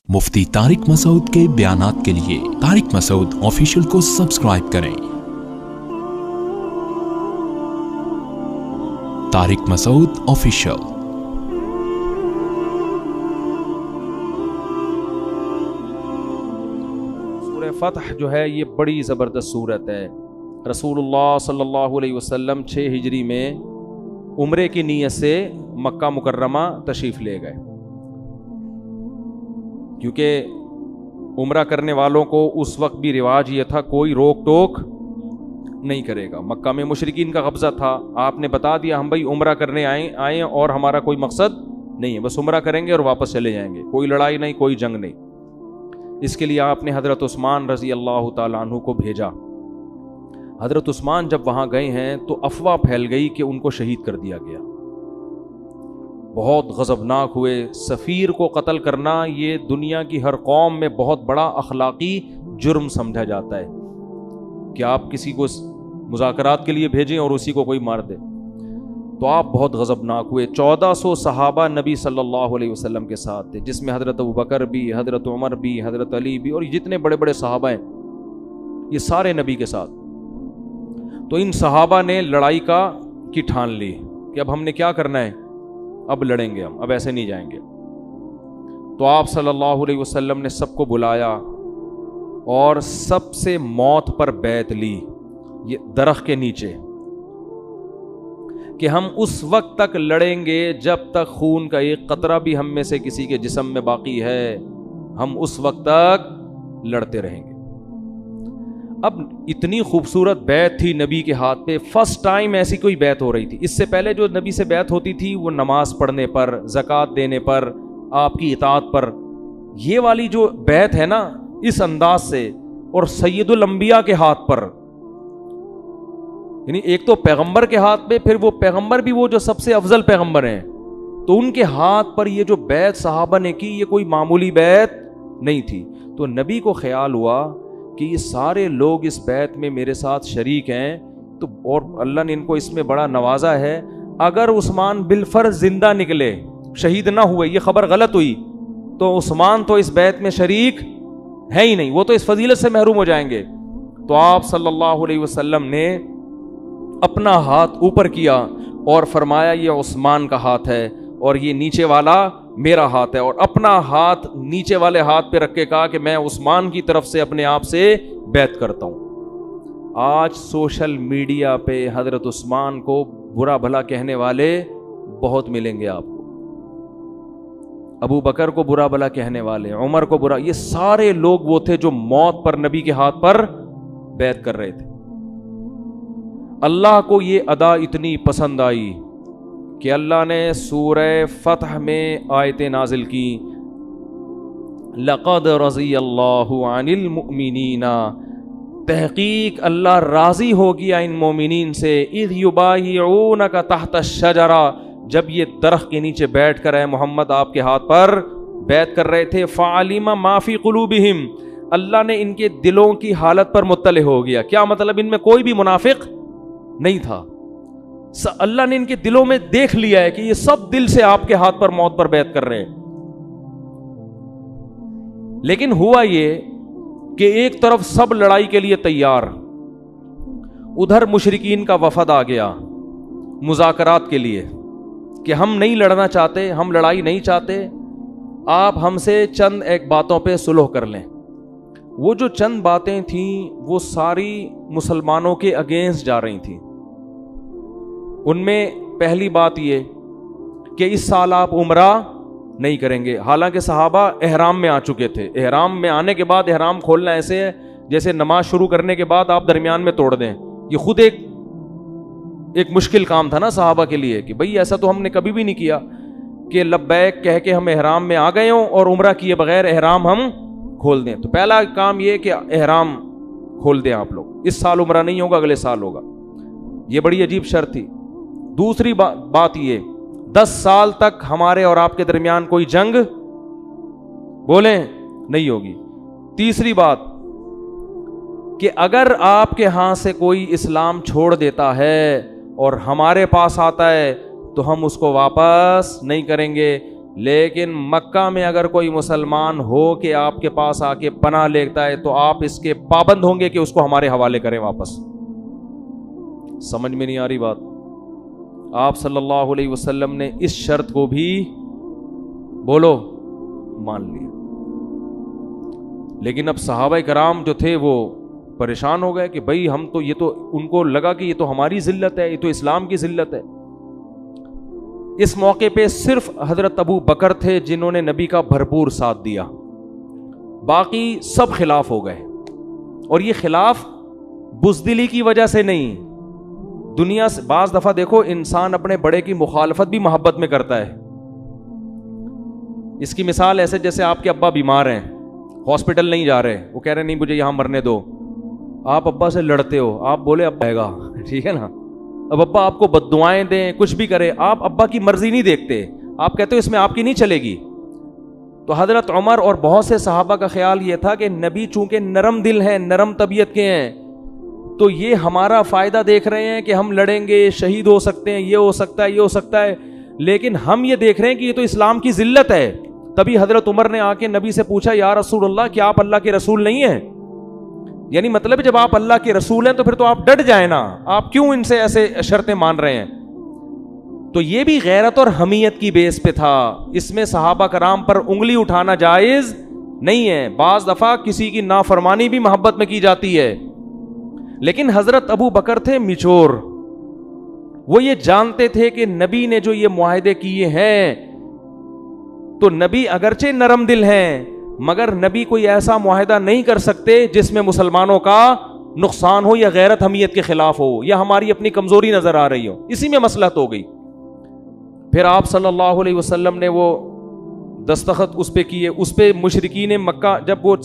مفتی طارق مسعود کے بیانات کے لیے طارق مسعود آفیشیل کو سبسکرائب کریں۔ طارق مسعود آفیشیل۔ سورہ فتح جو ہے یہ بڑی زبردست سورت ہے۔ رسول اللہ صلی اللہ علیہ وسلم 6 ہجری میں عمرے کی نیت سے مکہ مکرمہ تشریف لے گئے، کیونکہ عمرہ کرنے والوں کو اس وقت بھی رواج یہ تھا کوئی روک ٹوک نہیں کرے گا۔ مکہ میں مشرکین کا قبضہ تھا، آپ نے بتا دیا ہم بھائی عمرہ کرنے آئیں اور ہمارا کوئی مقصد نہیں ہے، بس عمرہ کریں گے اور واپس چلے جائیں گے، کوئی لڑائی نہیں، کوئی جنگ نہیں۔ اس کے لیے آپ نے حضرت عثمان رضی اللہ تعالیٰ عنہ کو بھیجا۔ حضرت عثمان جب وہاں گئے ہیں تو افواہ پھیل گئی کہ ان کو شہید کر دیا گیا۔ بہت غضبناک ہوئے۔ سفیر کو قتل کرنا یہ دنیا کی ہر قوم میں بہت بڑا اخلاقی جرم سمجھا جاتا ہے کہ آپ کسی کو مذاکرات کے لیے بھیجیں اور اسی کو کوئی مار دے۔ تو آپ بہت غضبناک ہوئے۔ 1400 صحابہ نبی صلی اللہ علیہ وسلم کے ساتھ تھے، جس میں حضرت ابوبکر بھی، حضرت عمر بھی، حضرت علی بھی، اور جتنے بڑے بڑے صحابہ ہیں یہ سارے نبی کے ساتھ۔ تو ان صحابہ نے لڑائی کی ٹھان لی کہ اب ہم نے کیا کرنا ہے، اب لڑیں گے، ہم اب ایسے نہیں جائیں گے۔ تو آپ صلی اللہ علیہ وسلم نے سب کو بلایا اور سب سے موت پر بیعت لی، یہ درخت کے نیچے، کہ ہم اس وقت تک لڑیں گے جب تک خون کا ایک قطرہ بھی ہم میں سے کسی کے جسم میں باقی ہے، ہم اس وقت تک لڑتے رہیں گے۔ اب اتنی خوبصورت بیعت تھی نبی کے ہاتھ پہ، فرسٹ ٹائم ایسی کوئی بیعت ہو رہی تھی۔ اس سے پہلے جو نبی سے بیعت ہوتی تھی وہ نماز پڑھنے پر، زکوٰۃ دینے پر، آپ کی اطاعت پر۔ یہ والی جو بیعت ہے نا اس انداز سے، اور سید الانبیاء کے ہاتھ پر، یعنی ایک تو پیغمبر کے ہاتھ پہ، پھر وہ پیغمبر بھی وہ جو سب سے افضل پیغمبر ہیں، تو ان کے ہاتھ پر یہ جو بیعت صحابہ نے کی یہ کوئی معمولی بیعت نہیں تھی۔ تو نبی کو خیال ہوا کہ یہ سارے لوگ اس بیعت میں میرے ساتھ شریک ہیں، تو اور اللہ نے ان کو اس میں بڑا نوازا ہے، اگر عثمان بالفرض زندہ نکلے، شہید نہ ہوئے، یہ خبر غلط ہوئی، تو عثمان تو اس بیعت میں شریک ہے ہی نہیں، وہ تو اس فضیلت سے محروم ہو جائیں گے۔ تو آپ صلی اللہ علیہ وسلم نے اپنا ہاتھ اوپر کیا اور فرمایا یہ عثمان کا ہاتھ ہے اور یہ نیچے والا میرا ہاتھ ہے، اور اپنا ہاتھ نیچے والے ہاتھ پہ رکھ کے کہا کہ میں عثمان کی طرف سے اپنے آپ سے بیعت کرتا ہوں۔ آج سوشل میڈیا پہ حضرت عثمان کو برا بھلا کہنے والے بہت ملیں گے آپ کو، ابو بکر کو برا بھلا کہنے والے، عمر کو برا، یہ سارے لوگ وہ تھے جو موت پر نبی کے ہاتھ پر بیعت کر رہے تھے۔ اللہ کو یہ ادا اتنی پسند آئی کہ اللہ نے سورہ فتح میں آیتیں نازل کی، لقد رضی اللہ عن المؤمنین، تحقیق اللہ راضی ہو گیا ان مومنین سے، اذ یبایعونک تحت الشجرہ، جب یہ درخت کے نیچے بیٹھ کر اے محمد آپ کے ہاتھ پر بیعت کر رہے تھے، فعلم ما فی قلوبہم، اللہ نے ان کے دلوں کی حالت پر مطلع ہو گیا۔ کیا مطلب؟ ان میں کوئی بھی منافق نہیں تھا، اللہ نے ان کے دلوں میں دیکھ لیا ہے کہ یہ سب دل سے آپ کے ہاتھ پر موت پر بیعت کر رہے ہیں۔ لیکن ہوا یہ کہ ایک طرف سب لڑائی کے لیے تیار، ادھر مشرکین کا وفد آ گیا مذاکرات کے لیے کہ ہم نہیں لڑنا چاہتے، ہم لڑائی نہیں چاہتے، آپ ہم سے چند ایک باتوں پہ صلح کر لیں۔ وہ جو چند باتیں تھیں وہ ساری مسلمانوں کے اگینسٹ جا رہی تھیں۔ ان میں پہلی بات یہ کہ اس سال آپ عمرہ نہیں کریں گے، حالانکہ صحابہ احرام میں آ چکے تھے۔ احرام میں آنے کے بعد احرام کھولنا ایسے ہے جیسے نماز شروع کرنے کے بعد آپ درمیان میں توڑ دیں، یہ خود ایک مشکل کام تھا نا صحابہ کے لیے کہ بھئی ایسا تو ہم نے کبھی بھی نہیں کیا کہ لبیک کہہ کے ہم احرام میں آ گئے ہوں اور عمرہ کیے بغیر احرام ہم کھول دیں۔ تو پہلا کام یہ کہ احرام کھول دیں آپ لوگ، اس سال عمرہ نہیں ہوگا، اگلے سال ہوگا، یہ بڑی عجیب شرط تھی۔ دوسری بات یہ 10 سال تک ہمارے اور آپ کے درمیان کوئی جنگ بولیں نہیں ہوگی۔ تیسری بات کہ اگر آپ کے ہاں سے کوئی اسلام چھوڑ دیتا ہے اور ہمارے پاس آتا ہے تو ہم اس کو واپس نہیں کریں گے، لیکن مکہ میں اگر کوئی مسلمان ہو کہ آپ کے پاس آ کے پناہ لیتا ہے تو آپ اس کے پابند ہوں گے کہ اس کو ہمارے حوالے کریں واپس. سمجھ میں نہیں آ رہی بات؟ آپ صلی اللہ علیہ وسلم نے اس شرط کو بھی بولو مان لیا. لیکن اب صحابہ کرام جو تھے وہ پریشان ہو گئے کہ بھئی ہم تو یہ تو ان کو لگا کہ یہ تو ہماری ذلت ہے, یہ تو اسلام کی ذلت ہے. اس موقع پہ صرف حضرت ابو بکر تھے جنہوں نے نبی کا بھرپور ساتھ دیا, باقی سب خلاف ہو گئے. اور یہ خلاف بزدلی کی وجہ سے نہیں, دنیا سے بعض دفعہ دیکھو انسان اپنے بڑے کی مخالفت بھی محبت میں کرتا ہے. اس کی مثال ایسے جیسے آپ کے ابا بیمار ہیں, ہاسپٹل نہیں جا رہے, وہ کہہ رہے نہیں مجھے یہاں مرنے دو, آپ ابا سے لڑتے ہو, آپ بولے اب آئے گا, ٹھیک ہے نا. اب ابا آپ کو بد دعائیں دیں کچھ بھی کرے, آپ ابا کی مرضی نہیں دیکھتے, آپ کہتے ہو اس میں آپ کی نہیں چلے گی. تو حضرت عمر اور بہت سے صحابہ کا خیال یہ تھا کہ نبی چونکہ نرم دل ہیں, نرم طبیعت کے ہیں, تو یہ ہمارا فائدہ دیکھ رہے ہیں کہ ہم لڑیں گے, شہید ہو سکتے ہیں, یہ ہو سکتا ہے, یہ ہو سکتا ہے, لیکن ہم یہ دیکھ رہے ہیں کہ یہ تو اسلام کی ذلت ہے. تبھی حضرت عمر نے آ کے نبی سے پوچھا یا رسول اللہ کیا آپ اللہ کے رسول نہیں ہیں؟ یعنی مطلب جب آپ اللہ کے رسول ہیں تو پھر تو آپ ڈٹ جائیں نا, آپ کیوں ان سے ایسے شرطیں مان رہے ہیں؟ تو یہ بھی غیرت اور حمیت کی بیس پہ تھا, اس میں صحابہ کرام پر انگلی اٹھانا جائز نہیں ہے. بعض دفعہ کسی کی نافرمانی بھی محبت میں کی جاتی ہے, لیکن حضرت ابو بکر تھے میچور, وہ یہ جانتے تھے کہ نبی نے جو یہ معاہدے کیے ہیں تو نبی اگرچہ نرم دل ہیں مگر نبی کوئی ایسا معاہدہ نہیں کر سکتے جس میں مسلمانوں کا نقصان ہو یا غیرت حمیت کے خلاف ہو یا ہماری اپنی کمزوری نظر آ رہی ہو. اسی میں مصلحت ہو گئی. پھر آپ صلی اللہ علیہ وسلم نے وہ دستخط اس پہ کیے, اس پہ مشرکین مکہ جب وہ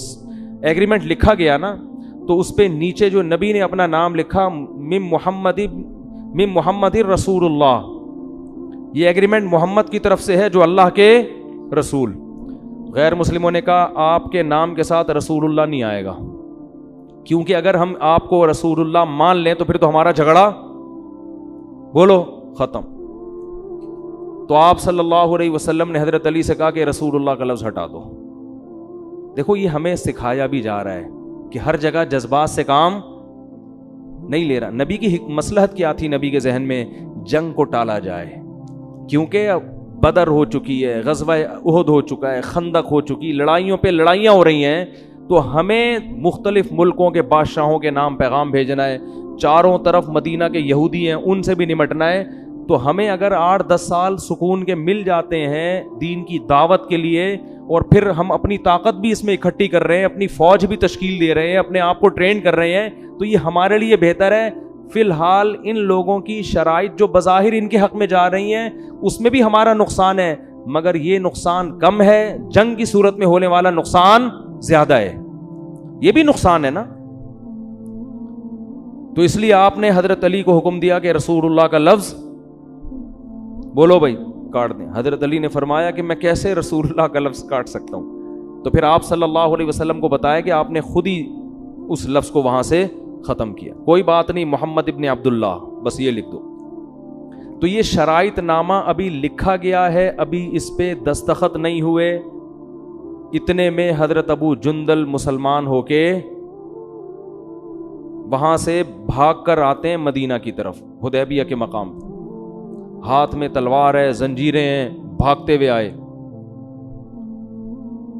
ایگریمنٹ لکھا گیا نا تو اس پہ نیچے جو نبی نے اپنا نام لکھا من محمد رسول اللہ, یہ ایگریمنٹ محمد کی طرف سے ہے جو اللہ کے رسول. غیر مسلموں نے کہا آپ کے نام کے ساتھ رسول اللہ نہیں آئے گا, کیونکہ اگر ہم آپ کو رسول اللہ مان لیں تو پھر تو ہمارا جھگڑا بولو ختم. تو آپ صلی اللہ علیہ وسلم نے حضرت علی سے کہا کہ رسول اللہ کا لفظ ہٹا دو. دیکھو یہ ہمیں سکھایا بھی جا رہا ہے کہ ہر جگہ جذبات سے کام نہیں لے رہا. نبی کی مصلحت کیا تھی؟ نبی کے ذہن میں جنگ کو ٹالا جائے, کیونکہ بدر ہو چکی ہے, غزوہ احد ہو چکا ہے, خندق ہو چکی, لڑائیوں پہ لڑائیاں ہو رہی ہیں, تو ہمیں مختلف ملکوں کے بادشاہوں کے نام پیغام بھیجنا ہے. چاروں طرف مدینہ کے یہودی ہیں, ان سے بھی نمٹنا ہے. تو ہمیں اگر 8-10 سال سکون کے مل جاتے ہیں دین کی دعوت کے لیے, اور پھر ہم اپنی طاقت بھی اس میں اکٹھی کر رہے ہیں, اپنی فوج بھی تشکیل دے رہے ہیں, اپنے آپ کو ٹرین کر رہے ہیں, تو یہ ہمارے لیے بہتر ہے. فی الحال ان لوگوں کی شرائط جو بظاہر ان کے حق میں جا رہی ہیں اس میں بھی ہمارا نقصان ہے, مگر یہ نقصان کم ہے, جنگ کی صورت میں ہونے والا نقصان زیادہ ہے. یہ بھی نقصان ہے نا. تو اس لیے آپ نے حضرت علی کو حکم دیا کہ رسول اللہ کا لفظ بولو بھائی کاٹ دیں. حضرت علی نے فرمایا کہ میں کیسے رسول اللہ کا لفظ کاٹ سکتا ہوں؟ تو پھر آپ صلی اللہ علیہ وسلم کو بتایا کہ آپ نے خود ہی اس لفظ کو وہاں سے ختم کیا. کوئی بات نہیں, محمد ابن عبداللہ بس یہ لکھ دو. تو یہ شرائط نامہ ابھی لکھا گیا ہے, ابھی اس پہ دستخط نہیں ہوئے. اتنے میں حضرت ابو جندل مسلمان ہو کے وہاں سے بھاگ کر آتے ہیں مدینہ کی طرف, حدیبیہ کے مقام, ہاتھ میں تلوار ہے, زنجیریں ہیں, بھاگتے ہوئے آئے.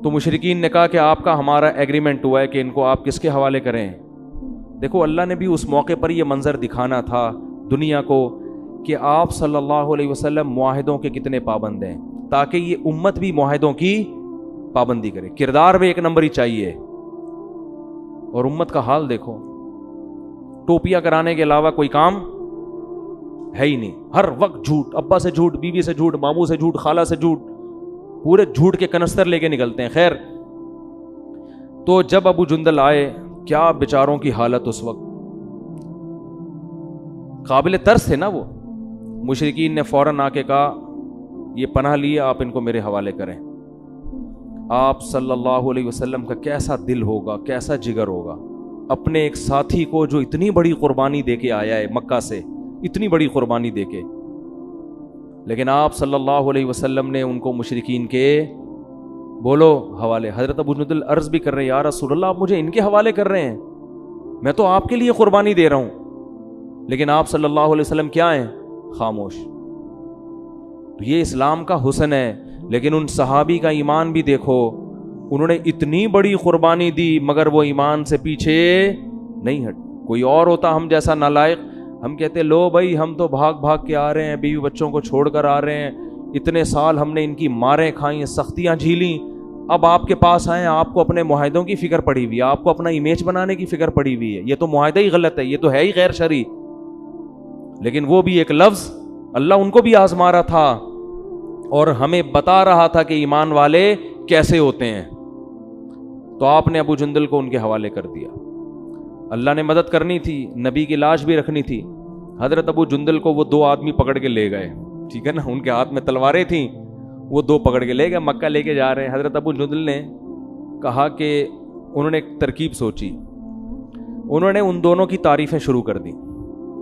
تو مشرکین نے کہا کہ آپ کا ہمارا ایگریمنٹ ہوا ہے کہ ان کو آپ کس کے حوالے کریں. دیکھو اللہ نے بھی اس موقع پر یہ منظر دکھانا تھا دنیا کو کہ آپ صلی اللہ علیہ وسلم معاہدوں کے کتنے پابند ہیں, تاکہ یہ امت بھی معاہدوں کی پابندی کرے. کردار بھی ایک نمبر ہی چاہیے. اور امت کا حال دیکھو, ٹوپیاں کرانے کے علاوہ کوئی کام ہے ہی نہیں. ہر وقت جھوٹ, ابا سے جھوٹ, بیوی سے جھوٹ, ماموں سے جھوٹ, خالہ سے جھوٹ, پورے جھوٹ کے کنستر لے کے نکلتے ہیں. خیر, تو جب ابو جندل آئے, کیا بیچاروں کی حالت اس وقت, قابل ترس تھے نا وہ. مشرکین نے فوراً آ کے کہا یہ پناہ لیے, آپ ان کو میرے حوالے کریں. آپ صلی اللہ علیہ وسلم کا کیسا دل ہوگا, کیسا جگر ہوگا, اپنے ایک ساتھی کو جو اتنی بڑی قربانی دے کے آیا ہے مکہ سے, اتنی بڑی قربانی دے کے, لیکن آپ صلی اللہ علیہ وسلم نے ان کو مشرکین کے بولو حوالے. حضرت ابو جندل عرض بھی کر رہے ہیں یا رسول اللہ آپ مجھے ان کے حوالے کر رہے ہیں, میں تو آپ کے لیے قربانی دے رہا ہوں, لیکن آپ صلی اللہ علیہ وسلم کیا ہیں, خاموش. تو یہ اسلام کا حسن ہے. لیکن ان صحابی کا ایمان بھی دیکھو, انہوں نے اتنی بڑی قربانی دی مگر وہ ایمان سے پیچھے نہیں ہٹ. کوئی اور ہوتا ہم جیسا نالائق, ہم کہتے لو بھائی ہم تو بھاگ بھاگ کے آ رہے ہیں, بیوی بچوں کو چھوڑ کر آ رہے ہیں, اتنے سال ہم نے ان کی ماریں کھائیں, سختیاں جھیلیں, اب آپ کے پاس آئیں, آپ کو اپنے معاہدوں کی فکر پڑی ہوئی ہے, آپ کو اپنا امیج بنانے کی فکر پڑی ہوئی ہے, یہ تو معاہدہ ہی غلط ہے, یہ تو ہے ہی غیر شرعی. لیکن وہ بھی ایک لفظ اللہ ان کو بھی آزما رہا تھا اور ہمیں بتا رہا تھا کہ ایمان والے کیسے ہوتے ہیں. تو آپ نے ابو جندل کو ان کے حوالے کر دیا. اللہ نے مدد کرنی تھی, نبی کی لاش بھی رکھنی تھی. حضرت ابو جندل کو وہ 2 آدمی پکڑ کے لے گئے, ٹھیک ہے نا, ان کے ہاتھ میں تلواریں تھیں, وہ 2 پکڑ کے لے گئے, مکہ لے کے جا رہے ہیں. حضرت ابو جندل نے کہا کہ انہوں نے ایک ترکیب سوچی, انہوں نے ان دونوں کی تعریفیں شروع کر دی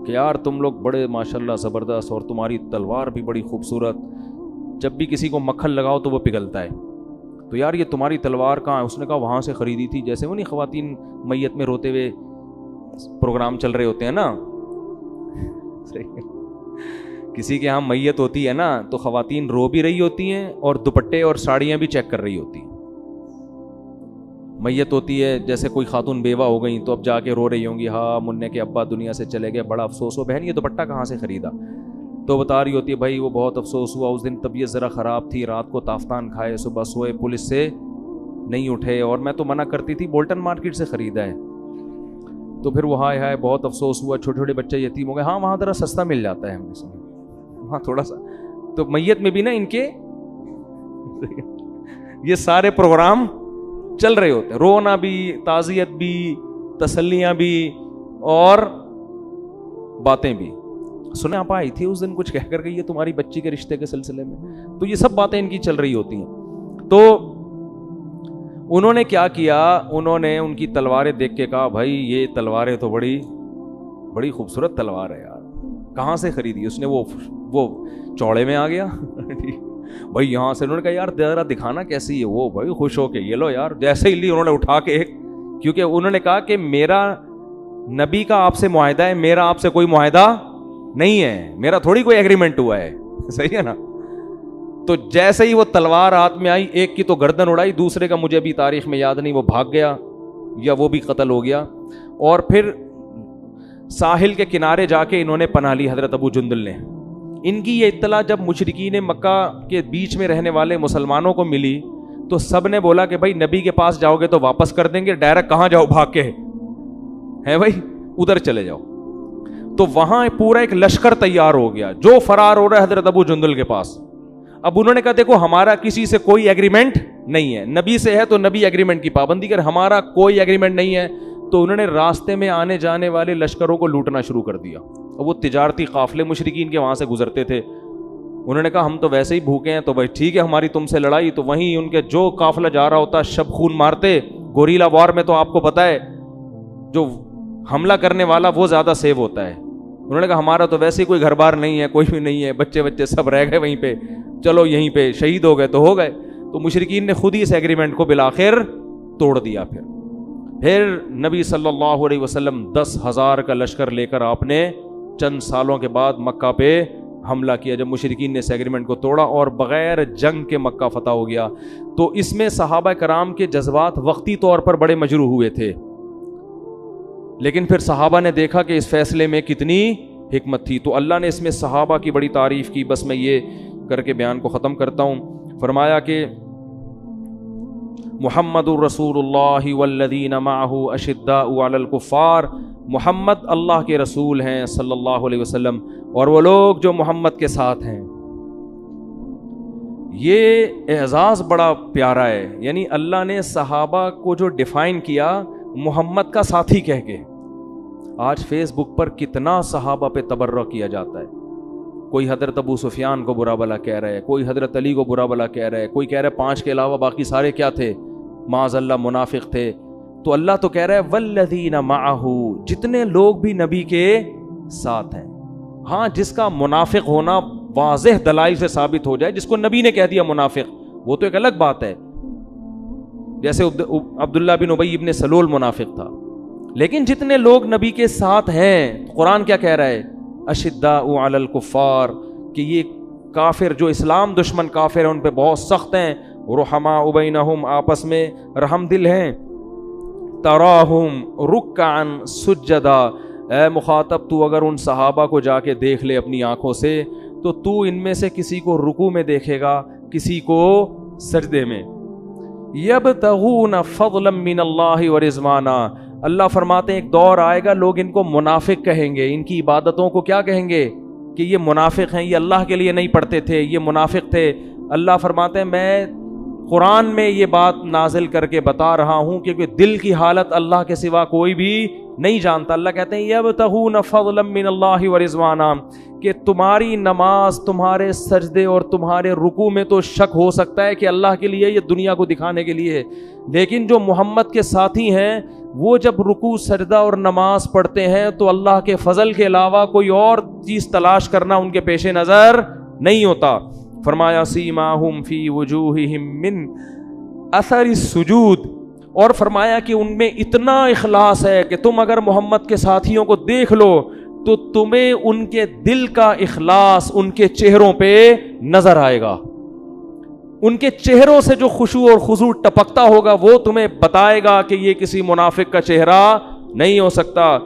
کہ یار تم لوگ بڑے ماشاءاللہ زبردست, اور تمہاری تلوار بھی بڑی خوبصورت, جب بھی کسی کو مکھن لگاؤ تو وہ پگھلتا ہے, تو یار یہ تمہاری تلوار کہاں ہے؟ اس نے کہا وہاں سے خریدی تھی. جیسے وہ نہیں خواتین میت میں روتے ہوئے پروگرام چل رہے ہوتے ہیں نا, کسی کے ہاں میت ہوتی ہے نا تو خواتین رو بھی رہی ہوتی ہیں اور دوپٹے اور ساڑیاں بھی چیک کر رہی ہوتی ہیں. میت ہوتی ہے, جیسے کوئی خاتون بیوہ ہو گئی تو اب جا کے رو رہی ہوں گی, ہاں منع کے ابا دنیا سے چلے گئے, بڑا افسوس ہو, بہن یہ دوپٹہ کہاں سے خریدا؟ تو بتا رہی ہوتی ہے بھائی وہ بہت افسوس ہوا, اس دن طبیعت ذرا خراب تھی, رات کو تافتان کھائے, صبح سوئے, پولیس سے نہیں اٹھے, اور میں تو منع کرتی تھی, بولٹن مارکیٹ سے خریدا ہے. تو پھر وہ ہائے ہائے بہت افسوس ہوا, چھوٹے چھوٹے بچے یتیم ہو گئے. ہاں وہاں ذرا سستا مل جاتا ہے, ہم نے سنا وہاں تھوڑا سا. تو میت میں بھی نا ان کے یہ سارے پروگرام چل رہے ہوتے ہیں, رونا بھی, تعزیت بھی, تسلیاں بھی, اور باتیں بھی. سنے آپ آئی تھی اس دن کچھ کہہ کر گئی ہے تمہاری بچی کے رشتے کے سلسلے میں, تو یہ سب باتیں ان کی چل رہی ہوتی ہیں. تو انہوں نے کیا کیا, انہوں نے ان کی تلواریں دیکھ کے کہا بھائی یہ تلواریں تو بڑی بڑی خوبصورت تلوار ہے یار, کہاں سے خریدی؟ اس نے وہ چوڑے میں آ گیا بھائی یہاں سے. انہوں نے کہا یار ذرا دکھانا کیسی ہے, وہ بھائی خوش ہو کے یہ لو یار, جیسے ہی لی انہوں نے اٹھا کے, کیونکہ انہوں نے کہا کہ میرا نبی کا آپ سے معاہدہ ہے, میرا آپ سے کوئی معاہدہ نہیں ہے, میرا تھوڑی کوئی ایگریمنٹ ہوا ہے, صحیح ہے نا. تو جیسے ہی وہ تلوار ہاتھ میں آئی, ایک کی تو گردن اڑائی, دوسرے کا مجھے ابھی تاریخ میں یاد نہیں, وہ بھاگ گیا یا وہ بھی قتل ہو گیا. اور پھر ساحل کے کنارے جا کے انہوں نے پناہ لی حضرت ابو جندل نے. ان کی یہ اطلاع جب مشرکین مکہ کے بیچ میں رہنے والے مسلمانوں کو ملی تو سب نے بولا کہ بھائی نبی کے پاس جاؤ گے تو واپس کر دیں گے, ڈائریکٹ کہاں جاؤ بھاگ کے, ہے بھائی ادھر چلے جاؤ. تو وہاں پورا ایک لشکر تیار ہو گیا جو فرار ہو رہا ہے حضرت ابو جندل کے پاس. اب انہوں نے کہا دیکھو ہمارا کسی سے کوئی ایگریمنٹ نہیں ہے, نبی سے ہے تو نبی ایگریمنٹ کی پابندی کر, ہمارا کوئی ایگریمنٹ نہیں ہے. تو انہوں نے راستے میں آنے جانے والے لشکروں کو لوٹنا شروع کر دیا. اور وہ تجارتی قافلے مشرکین کے وہاں سے گزرتے تھے. انہوں نے کہا ہم تو ویسے ہی بھوکے ہیں, تو بھائی ٹھیک ہے ہماری تم سے لڑائی. تو وہیں ان کے جو قافلہ جا رہا ہوتا شب خون مارتے. گوریلا وار میں تو آپ کو پتا ہے جو حملہ کرنے والا وہ زیادہ سیو ہوتا ہے. انہوں نے کہا ہمارا تو ویسے ہی کوئی گھر بار نہیں ہے, کوئی بھی نہیں ہے, بچے سب رہ گئے وہیں پہ, چلو یہیں پہ شہید ہو گئے تو ہو گئے. تو مشرکین نے خود ہی اس ایگریمنٹ کو بالآخر توڑ دیا. پھر نبی صلی اللہ علیہ وسلم 10,000 کا لشکر لے کر آپ نے چند سالوں کے بعد مکہ پہ حملہ کیا جب مشرکین نے اس ایگریمنٹ کو توڑا اور بغیر جنگ کے مکہ فتح ہو گیا. تو اس میں صحابہ کرام کے جذبات وقتی طور پر بڑے مجروح ہوئے تھے, لیکن پھر صحابہ نے دیکھا کہ اس فیصلے میں کتنی حکمت تھی, تو اللہ نے اس میں صحابہ کی بڑی تعریف کی. بس میں یہ کر کے بیان کو ختم کرتا ہوں. فرمایا کہ محمد الرسول اللہ والذین معہ اشداء علی الکفار, محمد اللہ کے رسول ہیں صلی اللہ علیہ وسلم اور وہ لوگ جو محمد کے ساتھ ہیں. یہ اعزاز بڑا پیارا ہے, یعنی اللہ نے صحابہ کو جو ڈیفائن کیا محمد کا ساتھی کہہ کے. آج فیس بک پر کتنا صحابہ پہ تبرع کیا جاتا ہے, کوئی حضرت ابو سفیان کو برا بلا کہہ رہا ہے, کوئی حضرت علی کو برا بلا کہہ رہا ہے, کوئی کہہ رہا ہے 5 کے علاوہ باقی سارے کیا تھے, معاذ اللہ منافق تھے. تو اللہ تو کہہ رہا ہے والذین معہ, جتنے لوگ بھی نبی کے ساتھ ہیں. ہاں جس کا منافق ہونا واضح دلائل سے ثابت ہو جائے، جس کو نبی نے کہہ دیا منافق، وہ تو ایک الگ بات ہے، جیسے عبداللہ بن ابی بن سلول منافق تھا. لیکن جتنے لوگ نبی کے ساتھ ہیں، قرآن کیا کہہ رہا ہے؟ اشداء علی الکفار، کہ یہ کافر جو اسلام دشمن کافر ہیں ان پہ بہت سخت ہیں. رحماء بینہم، آپس میں رحم دل ہیں. تراہم رکعا سجدا، اے مخاطب تو اگر ان صحابہ کو جا کے دیکھ لے اپنی آنکھوں سے تو تو ان میں سے کسی کو رکوع میں دیکھے گا، کسی کو سجدے میں. یبتغون فضلا من اللہ ورضوانا، اللہ فرماتے ہیں ایک دور آئے گا لوگ ان کو منافق کہیں گے، ان کی عبادتوں کو کیا کہیں گے کہ یہ منافق ہیں، یہ اللہ کے لیے نہیں پڑھتے تھے، یہ منافق تھے. اللہ فرماتے ہیں میں قرآن میں یہ بات نازل کر کے بتا رہا ہوں کیونکہ دل کی حالت اللہ کے سوا کوئی بھی نہیں جانتا. اللہ کہتے ہیں یبتغون فضلا من اللہ ورضوانا، کہ تمہاری نماز، تمہارے سجدے اور تمہارے رکوع میں تو شک ہو سکتا ہے کہ اللہ کے لیے، یہ دنیا کو دکھانے کے لیے، لیکن جو محمد کے ساتھی ہیں وہ جب رکوع سجدہ اور نماز پڑھتے ہیں تو اللہ کے فضل کے علاوہ کوئی اور چیز تلاش کرنا ان کے پیش نظر نہیں ہوتا. فرمایا سیماہم فی وجوہہم من اثر السجود، اور فرمایا کہ ان میں اتنا اخلاص ہے کہ تم اگر محمد کے ساتھیوں کو دیکھ لو تو تمہیں ان کے دل کا اخلاص ان کے چہروں پہ نظر آئے گا. ان کے چہروں سے جو خشوع اور خضوع ٹپکتا ہوگا وہ تمہیں بتائے گا کہ یہ کسی منافق کا چہرہ نہیں ہو سکتا.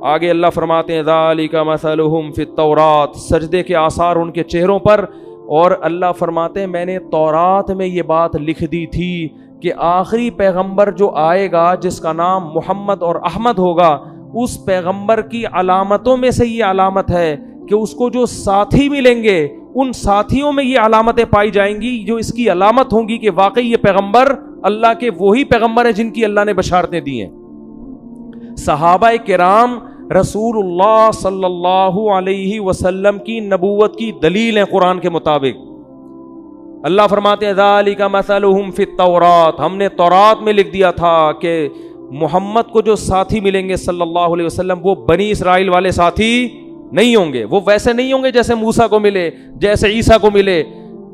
آگے اللہ فرماتے ہیں ذالک مثلہم فی التوراۃ، سجدے کے آثار ان کے چہروں پر. اور اللہ فرماتے ہیں میں نے تورات میں یہ بات لکھ دی تھی کہ آخری پیغمبر جو آئے گا جس کا نام محمد اور احمد ہوگا، اس پیغمبر کی علامتوں میں سے یہ علامت ہے کہ اس کو جو ساتھی ملیں گے ان ساتھیوں میں یہ علامتیں پائی جائیں گی جو اس کی علامت ہوں گی کہ واقعی یہ پیغمبر اللہ کے وہی پیغمبر ہیں جن کی اللہ نے بشارتیں دی ہیں. صحابہ کرام رسول اللہ صلی اللہ علیہ وسلم کی نبوت کی دلیل ہیں قرآن کے مطابق. اللہ فرماتے ہیں ذالک مثلہم فی التوراۃ، ہم نے تورات میں لکھ دیا تھا کہ محمد کو جو ساتھی ملیں گے صلی اللہ علیہ وسلم وہ بنی اسرائیل والے ساتھی نہیں ہوں گے، وہ ویسے نہیں ہوں گے جیسے موسیٰ کو ملے، جیسے عیسیٰ کو ملے،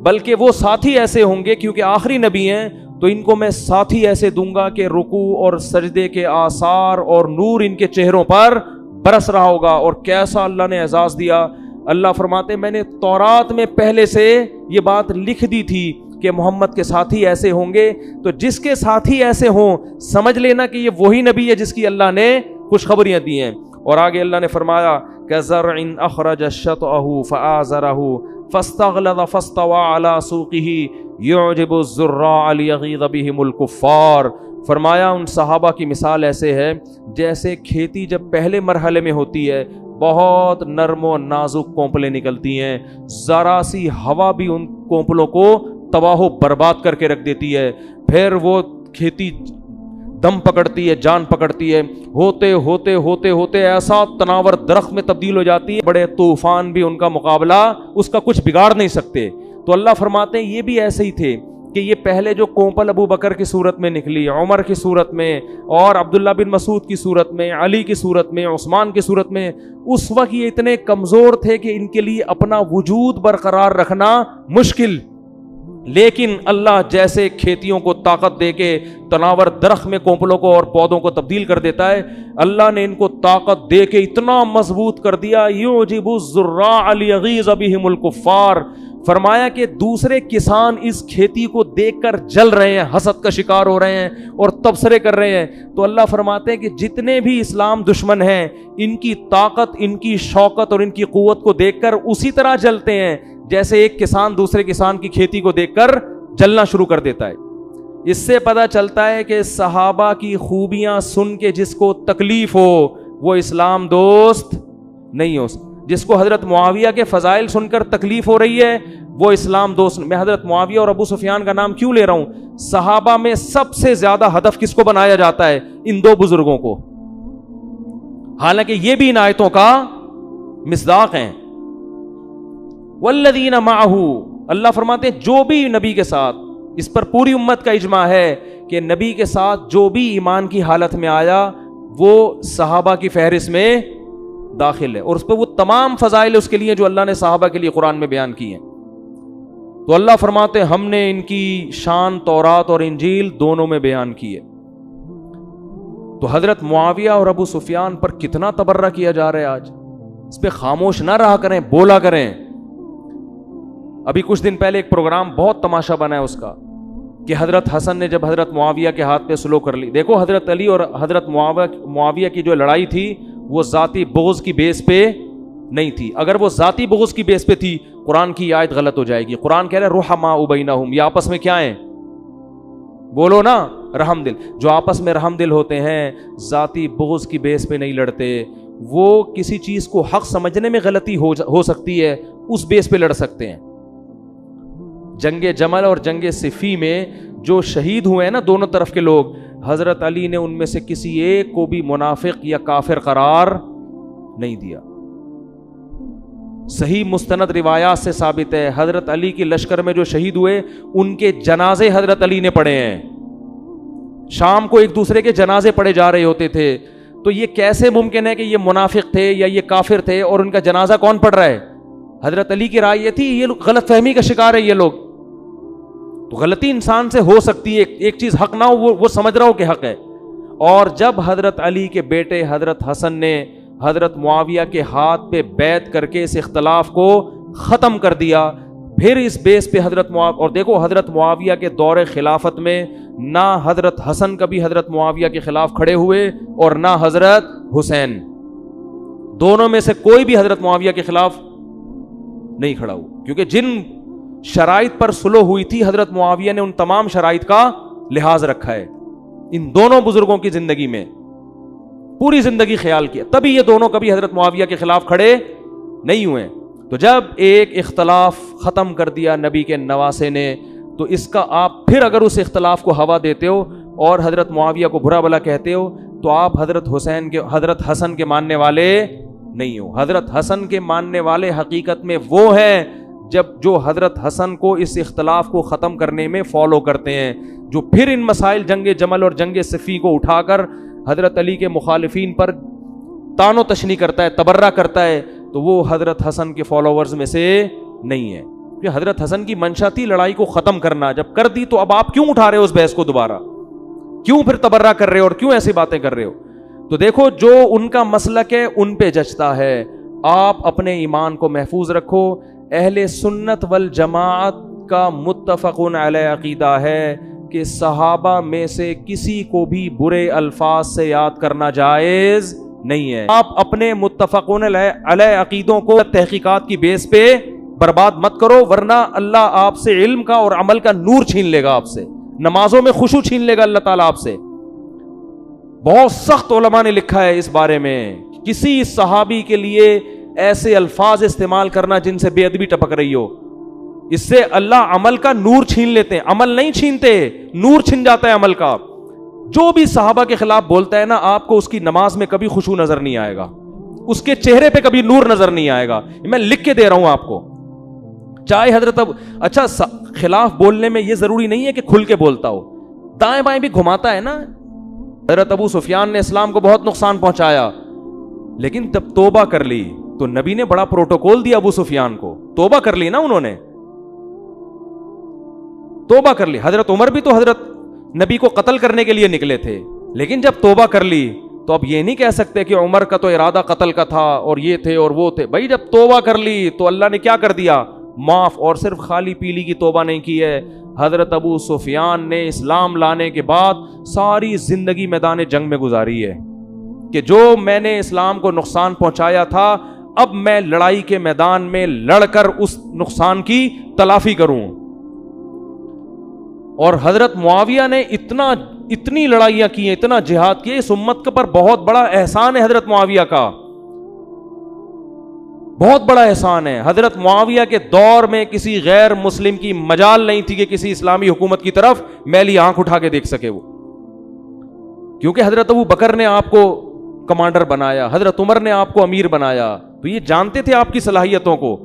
بلکہ وہ ساتھی ایسے ہوں گے کیونکہ آخری نبی ہیں تو ان کو میں ساتھی ایسے دوں گا کہ رکوع اور سجدے کے آثار اور نور ان کے چہروں پر برس رہا ہوگا. اور کیسا اللہ نے اعزاز دیا. اللہ فرماتے میں نے تورات میں پہلے سے یہ بات لکھ دی تھی کہ محمد کے ساتھی ایسے ہوں گے، تو جس کے ساتھی ایسے ہوں سمجھ لینا کہ یہ وہی نبی ہے جس کی اللہ نے خوشخبریاں دی ہیں. اور آگے اللہ نے فرمایا كَزَرْعٍ أَخْرَجَ شَطْأَهُ فَآزَرَهُ فَاسْتَغْلَظَ فَاسْتَوَىٰ عَلَىٰ سُوقِهِ يُعْجِبُ الزُّرَّاعَ لِيَغِيظَ بِهِمُ الْكُفَّارَ. فرمایا ان صحابہ کی مثال ایسے ہے جیسے کھیتی جب پہلے مرحلے میں ہوتی ہے، بہت نرم و نازک کونپلیں نکلتی ہیں، ذرا سی ہوا بھی ان کونپلوں کو تباہ و برباد کر کے رکھ دیتی ہے، پھر وہ کھیتی دم پکڑتی ہے، جان پکڑتی ہے، ہوتے ہوتے ہوتے ہوتے ایسا تناور درخت میں تبدیل ہو جاتی ہے، بڑے طوفان بھی ان کا مقابلہ اس کا کچھ بگاڑ نہیں سکتے. تو اللہ فرماتے ہیں یہ بھی ایسے ہی تھے کہ یہ پہلے جو کونپل ابو بکر کی صورت میں نکلی، عمر کی صورت میں، اور عبداللہ بن مسعود کی صورت میں، علی کی صورت میں، عثمان کی صورت میں، اس وقت یہ اتنے کمزور تھے کہ ان کے لیے اپنا وجود برقرار رکھنا مشکل. لیکن اللہ جیسے کھیتیوں کو طاقت دے کے تناور درخت میں کونپلوں کو اور پودوں کو تبدیل کر دیتا ہے، اللہ نے ان کو طاقت دے کے اتنا مضبوط کر دیا. یعجب الزراع لیغیظ بہم الکفار. فرمایا کہ دوسرے کسان اس کھیتی کو دیکھ کر جل رہے ہیں، حسد کا شکار ہو رہے ہیں اور تبصرے کر رہے ہیں. تو اللہ فرماتے ہیں کہ جتنے بھی اسلام دشمن ہیں ان کی طاقت، ان کی شوکت اور ان کی قوت کو دیکھ کر اسی طرح جلتے ہیں جیسے ایک کسان دوسرے کسان کی کھیتی کو دیکھ کر جلنا شروع کر دیتا ہے. اس سے پتہ چلتا ہے کہ صحابہ کی خوبیاں سن کے جس کو تکلیف ہو وہ اسلام دوست نہیں ہو. جس کو حضرت معاویہ کے فضائل سن کر تکلیف ہو رہی ہے وہ اسلام دوست. میں حضرت معاویہ اور ابو سفیان کا نام کیوں لے رہا ہوں؟ صحابہ میں سب سے زیادہ ہدف کس کو بنایا جاتا ہے؟ ان دو بزرگوں کو، حالانکہ یہ بھی ان آیتوں کا مصداق ہیں. والذین معہ، اللہ فرماتے ہیں جو بھی نبی کے ساتھ، اس پر پوری امت کا اجماع ہے کہ نبی کے ساتھ جو بھی ایمان کی حالت میں آیا وہ صحابہ کی فہرست میں داخل ہے, اور اس پہ وہ تمام فضائل اس کے لیے جو اللہ نے صحابہ کے لیے قرآن میں بیان کی ہیں. تو اللہ فرماتے ہیں ہم نے ان کی شان تورات اور انجیل دونوں میں بیان کی ہے. تو حضرت معاویہ اور ابو سفیان پر کتنا تبرہ کیا جا رہا ہے آج, اس پہ خاموش نہ رہا کریں, بولا کریں. ابھی کچھ دن پہلے ایک پروگرام بہت تماشا بنا ہے اس کا, کہ حضرت حسن نے جب حضرت معاویہ کے ہاتھ پہ سلو کر لی. دیکھو حضرت علی اور حضرت معاویہ کی جو لڑائی تھی وہ ذاتی بغض کی بیس پہ نہیں تھی. اگر وہ ذاتی بغض کی بیس پہ تھی, قرآن کی آیت غلط ہو جائے گی. قرآن کہہ رہا ہے رحماء بینہم, یہ آپس میں کیا ہیں, بولو نا, رحم دل. جو آپس میں رحم دل ہوتے ہیں ذاتی بغض کی بیس پہ نہیں لڑتے. وہ کسی چیز کو حق سمجھنے میں غلطی ہو سکتی ہے, اس بیس پہ لڑ سکتے ہیں. جنگ جمل اور جنگ صفی میں جو شہید ہوئے ہیں نا دونوں طرف کے لوگ, حضرت علی نے ان میں سے کسی ایک کو بھی منافق یا کافر قرار نہیں دیا. صحیح مستند روایات سے ثابت ہے حضرت علی کی لشکر میں جو شہید ہوئے ان کے جنازے حضرت علی نے پڑھے ہیں. شام کو ایک دوسرے کے جنازے پڑھے جا رہے ہوتے تھے. تو یہ کیسے ممکن ہے کہ یہ منافق تھے یا یہ کافر تھے اور ان کا جنازہ کون پڑھ رہا ہے؟ حضرت علی کی رائے یہ تھی. یہ غلط فہمی کا شکار ہے یہ لوگ. تو غلطی انسان سے ہو سکتی ہے, ایک چیز حق نہ ہو وہ سمجھ رہا ہو کہ حق ہے. اور جب حضرت علی کے بیٹے حضرت حسن نے حضرت معاویہ کے ہاتھ پہ بیعت کر کے اس اختلاف کو ختم کر دیا, پھر اس بیس پہ حضرت اور دیکھو حضرت معاویہ کے دور خلافت میں نہ حضرت حسن کبھی حضرت معاویہ کے خلاف کھڑے ہوئے اور نہ حضرت حسین. دونوں میں سے کوئی بھی حضرت معاویہ کے خلاف نہیں کھڑا ہوا, کیونکہ جن شرائط پر صلح ہوئی تھی حضرت معاویہ نے ان تمام شرائط کا لحاظ رکھا ہے. ان دونوں بزرگوں کی زندگی میں پوری زندگی خیال کیا, تبھی یہ دونوں کبھی حضرت معاویہ کے خلاف کھڑے نہیں ہوئے. تو جب ایک اختلاف ختم کر دیا نبی کے نواسے نے, تو اس کا آپ پھر اگر اس اختلاف کو ہوا دیتے ہو اور حضرت معاویہ کو برا بھلا کہتے ہو تو آپ حضرت حسن کے ماننے والے نہیں ہو. حضرت حسن کے ماننے والے حقیقت میں وہ ہیں جو حضرت حسن کو اس اختلاف کو ختم کرنے میں فالو کرتے ہیں, جو پھر ان مسائل جنگ جمل اور جنگ صفی کو اٹھا کر حضرت علی کے مخالفین پر تان و تشنی کرتا ہے, تبرہ کرتا ہے, تو وہ حضرت حسن کے فالوورز میں سے نہیں ہے. کہ حضرت حسن کی منشا تھی لڑائی کو ختم کرنا, جب کر دی تو اب آپ کیوں اٹھا رہے ہو اس بحث کو دوبارہ, کیوں پھر تبرہ کر رہے ہو اور کیوں ایسی باتیں کر رہے ہو؟ تو دیکھو جو ان کا مسلک ہے ان پہ جچتا ہے. آپ اپنے ایمان کو محفوظ رکھو. اہل سنت والجماعت کا متفقون علیہ عقیدہ ہے کہ صحابہ میں سے کسی کو بھی برے الفاظ سے یاد کرنا جائز نہیں ہے. آپ اپنے متفقون علیہ عقیدوں کو تحقیقات کی بیس پہ برباد مت کرو, ورنہ اللہ آپ سے علم کا اور عمل کا نور چھین لے گا, آپ سے نمازوں میں خشوع چھین لے گا اللہ تعالیٰ آپ سے. بہت سخت علماء نے لکھا ہے اس بارے میں, کسی صحابی کے لیے ایسے الفاظ استعمال کرنا جن سے بے ادبی ٹپک رہی ہو, اس سے اللہ عمل کا نور چھین لیتے ہیں. عمل نہیں چھینتے, نور چھن جاتا ہے عمل کا. جو بھی صحابہ کے خلاف بولتا ہے نا, آپ کو اس کی نماز میں کبھی خشوع نظر نہیں آئے گا, اس کے چہرے پہ کبھی نور نظر نہیں آئے گا. میں لکھ کے دے رہا ہوں آپ کو. چاہے حضرت اچھا خلاف بولنے میں یہ ضروری نہیں ہے کہ کھل کے بولتا ہو, دائیں بائیں بھی گھماتا ہے نا. حضرت ابو سفیان نے اسلام کو بہت نقصان پہنچایا, لیکن جب توبہ کر لی تو نبی نے بڑا پروٹوکول دیا ابو سفیان کو. توبہ کر لی نا انہوں نے, توبہ کر لی. حضرت عمر بھی تو حضرت نبی کو قتل کرنے کے لیے نکلے تھے, لیکن جب توبہ کر لی تو اب یہ نہیں کہہ سکتے کہ عمر کا تو ارادہ قتل کا تھا اور یہ تھے اور وہ تھے. بھائی جب توبہ کر لی تو اللہ نے کیا کر دیا, معاف. اور صرف خالی پیلی کی توبہ نہیں کی ہے, حضرت ابو سفیان نے اسلام لانے کے بعد ساری زندگی میدان جنگ میں گزاری ہے کہ جو میں نے اسلام کو نقصان پہنچایا تھا اب میں لڑائی کے میدان میں لڑ کر اس نقصان کی تلافی کروں. اور حضرت معاویہ نے اتنی لڑائیاں کی ہیں, اتنا جہاد کیا, اس امت پر بہت بڑا احسان ہے حضرت معاویہ کا, بہت بڑا احسان ہے. حضرت معاویہ کے دور میں کسی غیر مسلم کی مجال نہیں تھی کہ کسی اسلامی حکومت کی طرف میلی آنکھ اٹھا کے دیکھ سکے وہ, کیونکہ حضرت ابو بکر نے آپ کو کمانڈر بنایا, حضرت عمر نے آپ کو امیر بنایا, تو یہ جانتے تھے آپ کی صلاحیتوں کو.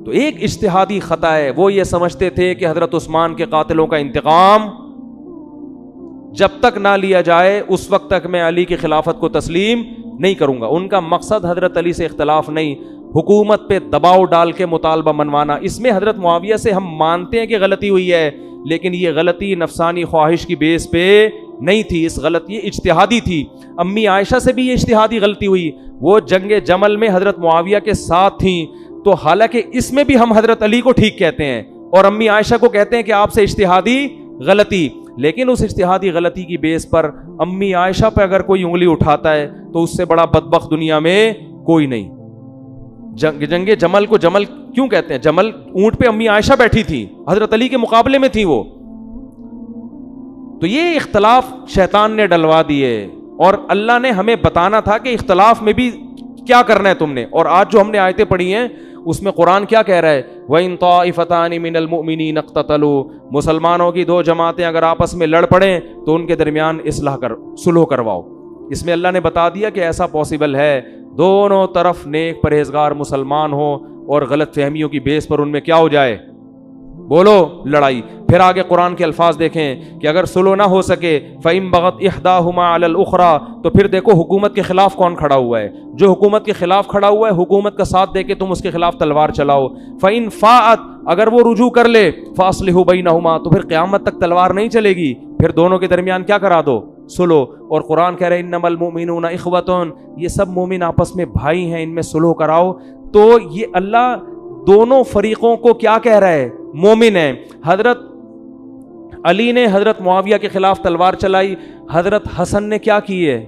تو ایک اجتہادی خطا ہے, وہ یہ سمجھتے تھے کہ حضرت عثمان کے قاتلوں کا انتقام جب تک نہ لیا جائے اس وقت تک میں علی کی خلافت کو تسلیم نہیں کروں گا. ان کا مقصد حضرت علی سے اختلاف نہیں, حکومت پہ دباؤ ڈال کے مطالبہ منوانا. اس میں حضرت معاویہ سے ہم مانتے ہیں کہ غلطی ہوئی ہے, لیکن یہ غلطی نفسانی خواہش کی بیس پہ نہیں تھی, اس غلطی یہ اجتہادی تھی. امی عائشہ سے بھی یہ اجتہادی غلطی ہوئی, وہ جنگ جمل میں حضرت معاویہ کے ساتھ تھیں, تو حالانکہ اس میں بھی ہم حضرت علی کو ٹھیک کہتے ہیں اور امی عائشہ کو کہتے ہیں کہ آپ سے اجتہادی غلطی, لیکن اس اجتہادی غلطی کی بیس پر امی عائشہ پہ اگر کوئی انگلی اٹھاتا ہے تو اس سے بڑا بدبخت دنیا میں کوئی نہیں. جنگ جمل کو جمل کیوں کہتے ہیں؟ جمل اونٹ پہ امی عائشہ بیٹھی تھی, حضرت علی کے مقابلے میں تھی وہ. تو یہ اختلاف شیطان نے ڈلوا دیے, اور اللہ نے ہمیں بتانا تھا کہ اختلاف میں بھی کیا کرنا ہے تم نے. اور آج جو ہم نے آیتیں پڑھی ہیں اس میں قرآن کیا کہہ رہا ہے؟ وَإِن طَائِفَتَانِ مِنَ الْمُؤْمِنِينَ اقْتَتَلُوا, مسلمانوں کی دو جماعتیں اگر آپس میں لڑ پڑیں تو ان کے درمیان صلح کرواؤ. اس میں اللہ نے بتا دیا کہ ایسا پاسبل ہے, دونوں طرف نیک پرہیزگار مسلمان ہو اور غلط فہمیوں کی بیس پر ان میں کیا ہو جائے؟ بولو, لڑائی. پھر آگے قرآن کے الفاظ دیکھیں کہ اگر صلح نہ ہو سکے فَإِن بَغَتْ إِحْدَاهُمَا عَلَى الْأُخْرَى, تو پھر دیکھو حکومت کے خلاف کون کھڑا ہوا ہے. جو حکومت کے خلاف کھڑا ہوا ہے حکومت کا ساتھ دے کے تم اس کے خلاف تلوار چلاؤ. فَإِن فَاءَتْ, اگر وہ رجوع کر لے, فَأَصْلِحُوا بَيْنَهُمَا, تو پھر قیامت تک تلوار نہیں چلے گی, پھر دونوں کے درمیان کیا کرا دو؟ صلح. اور قرآن کہہ رہے ہیں انما المؤمنون اخوۃ, یہ سب مومن آپس میں بھائی ہیں, ان میں صلح کراؤ. تو یہ اللہ دونوں فریقوں کو کیا کہہ رہا ہے؟ مومن ہیں. حضرت علی نے حضرت معاویہ کے خلاف تلوار چلائی, حضرت حسن نے کیا کی ہے؟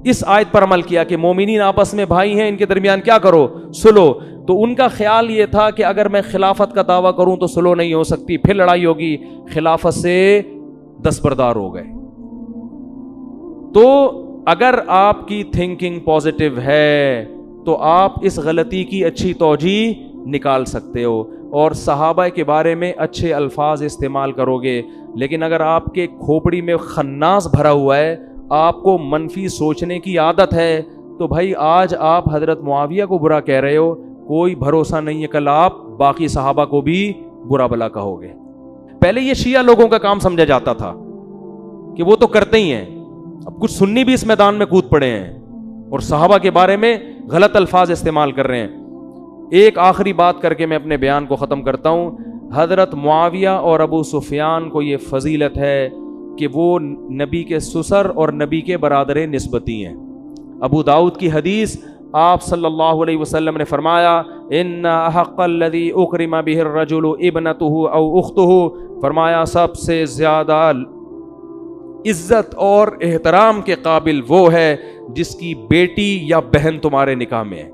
اس آیت پر عمل کیا کہ مومنین آپس میں بھائی ہیں, ان کے درمیان کیا کرو؟ صلح. تو ان کا خیال یہ تھا کہ اگر میں خلافت کا دعویٰ کروں تو صلح نہیں ہو سکتی, پھر لڑائی ہوگی, خلافت سے دستبردار ہو گئے. تو اگر آپ کی تھنکنگ پازیٹیو ہے تو آپ اس غلطی کی اچھی توجیہ نکال سکتے ہو اور صحابہ کے بارے میں اچھے الفاظ استعمال کرو گے. لیکن اگر آپ کے کھوپڑی میں خناس بھرا ہوا ہے, آپ کو منفی سوچنے کی عادت ہے, تو بھائی آج آپ حضرت معاویہ کو برا کہہ رہے ہو, کوئی بھروسہ نہیں ہے کل آپ باقی صحابہ کو بھی برا بلا کہو گے. پہلے یہ شیعہ لوگوں کا کام سمجھا جاتا تھا کہ وہ تو کرتے ہی ہیں, اب کچھ سنی بھی اس میدان میں کود پڑے ہیں اور صحابہ کے بارے میں غلط الفاظ استعمال کر رہے ہیں. ایک آخری بات کر کے میں اپنے بیان کو ختم کرتا ہوں. حضرت معاویہ اور ابو سفیان کو یہ فضیلت ہے کہ وہ نبی کے سسر اور نبی کے برادر نسبتی ہیں. ابو داؤد کی حدیث, آپ صلی اللہ علیہ وسلم نے فرمایا ان احق الذی اکرم بہ الرجل ابنتہ او اختہ, فرمایا سب سے زیادہ عزت اور احترام کے قابل وہ ہے جس کی بیٹی یا بہن تمہارے نکاح میں ہے.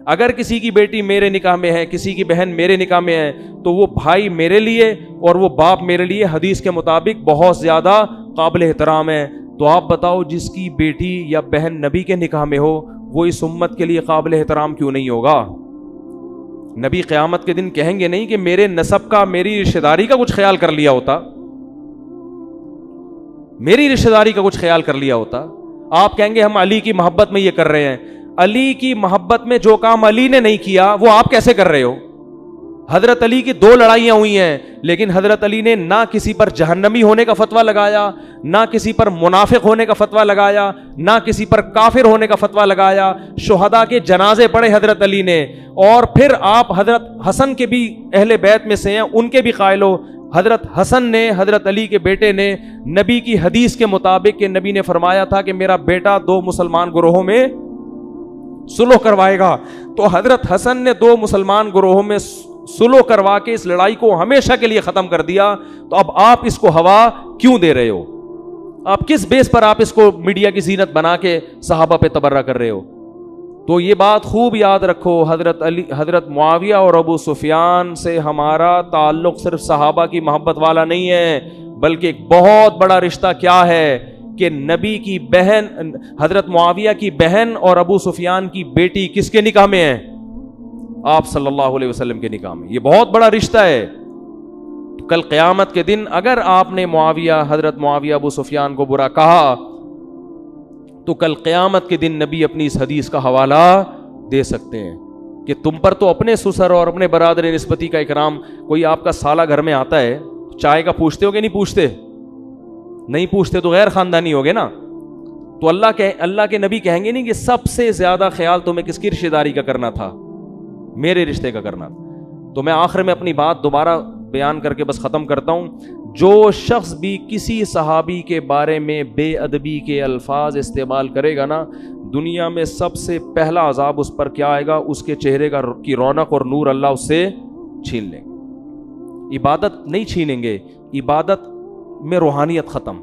اگر کسی کی بیٹی میرے نکاح میں ہے, کسی کی بہن میرے نکاح میں ہے, تو وہ بھائی میرے لیے اور وہ باپ میرے لیے حدیث کے مطابق بہت زیادہ قابل احترام ہے. تو آپ بتاؤ جس کی بیٹی یا بہن نبی کے نکاح میں ہو وہ اس امت کے لیے قابل احترام کیوں نہیں ہوگا؟ نبی قیامت کے دن کہیں گے نہیں کہ میرے نسب کا, میری رشتہ داری کا کچھ خیال کر لیا ہوتا, میری رشتہ داری کا کچھ خیال کر لیا ہوتا. آپ کہیں گے ہم علی کی محبت میں یہ کر رہے ہیں. علی کی محبت میں جو کام علی نے نہیں کیا وہ آپ کیسے کر رہے ہو؟ حضرت علی کی 2 لڑائیاں ہوئی ہیں, لیکن حضرت علی نے نہ کسی پر جہنمی ہونے کا فتویٰ لگایا, نہ کسی پر منافق ہونے کا فتویٰ لگایا, نہ کسی پر کافر ہونے کا فتویٰ لگایا. شہداء کے جنازے پڑھے حضرت علی نے. اور پھر آپ حضرت حسن کے بھی اہل بیت میں سے ہیں, ان کے بھی قائل ہو. حضرت حسن نے, حضرت علی کے بیٹے نے, نبی کی حدیث کے مطابق کہ نبی نے فرمایا تھا کہ میرا بیٹا 2 مسلمان گروہوں میں صلح کروائے گا, تو حضرت حسن نے 2 مسلمان گروہوں میں صلح کروا کے اس لڑائی کو ہمیشہ کے لیے ختم کر دیا. تو اب آپ اس کو ہوا کیوں دے رہے ہو؟ آپ کس بیس پر آپ اس کو میڈیا کی زینت بنا کے صحابہ پہ تبرہ کر رہے ہو؟ تو یہ بات خوب یاد رکھو, حضرت معاویہ اور ابو سفیان سے ہمارا تعلق صرف صحابہ کی محبت والا نہیں ہے, بلکہ ایک بہت بڑا رشتہ کیا ہے کہ نبی کی بہن, حضرت معاویہ کی بہن اور ابو سفیان کی بیٹی کس کے نکاح میں ہے؟ آپ صلی اللہ علیہ وسلم کے نکاح میں. یہ بہت بڑا رشتہ ہے. کل قیامت کے دن اگر آپ نے حضرت معاویہ ابو سفیان کو برا کہا تو کل قیامت کے دن نبی اپنی اس حدیث کا حوالہ دے سکتے ہیں کہ تم پر تو اپنے سسر اور اپنے برادر نسبتی کا اکرام. کوئی آپ کا سالہ گھر میں آتا ہے, چائے کا پوچھتے ہو کہ نہیں پوچھتے؟ نہیں پوچھتے تو غیر خاندانی ہوگے نا. تو اللہ کے نبی کہیں گے نہیں کہ سب سے زیادہ خیال تمہیں کس کی رشتہ داری کا کرنا تھا؟ میرے رشتے کا کرنا تھا۔ تو میں آخر میں اپنی بات دوبارہ بیان کر کے بس ختم کرتا ہوں۔ جو شخص بھی کسی صحابی کے بارے میں بے ادبی کے الفاظ استعمال کرے گا نا، دنیا میں سب سے پہلا عذاب اس پر کیا آئے گا؟ اس کے چہرے کی رونق اور نور اللہ اس سے چھین لیں گے۔ عبادت نہیں چھینیں گے، عبادت میں روحانیت ختم۔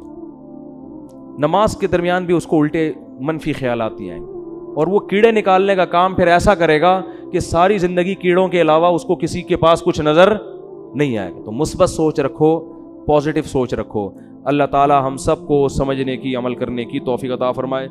نماز کے درمیان بھی اس کو الٹے منفی خیالات آئیں گے، اور وہ کیڑے نکالنے کا کام پھر ایسا کرے گا کہ ساری زندگی کیڑوں کے علاوہ اس کو کسی کے پاس کچھ نظر نہیں آئے گا۔ تو مثبت سوچ رکھو، پازیٹیو سوچ رکھو۔ اللہ تعالی ہم سب کو سمجھنے کی، عمل کرنے کی توفیق عطا فرمائے۔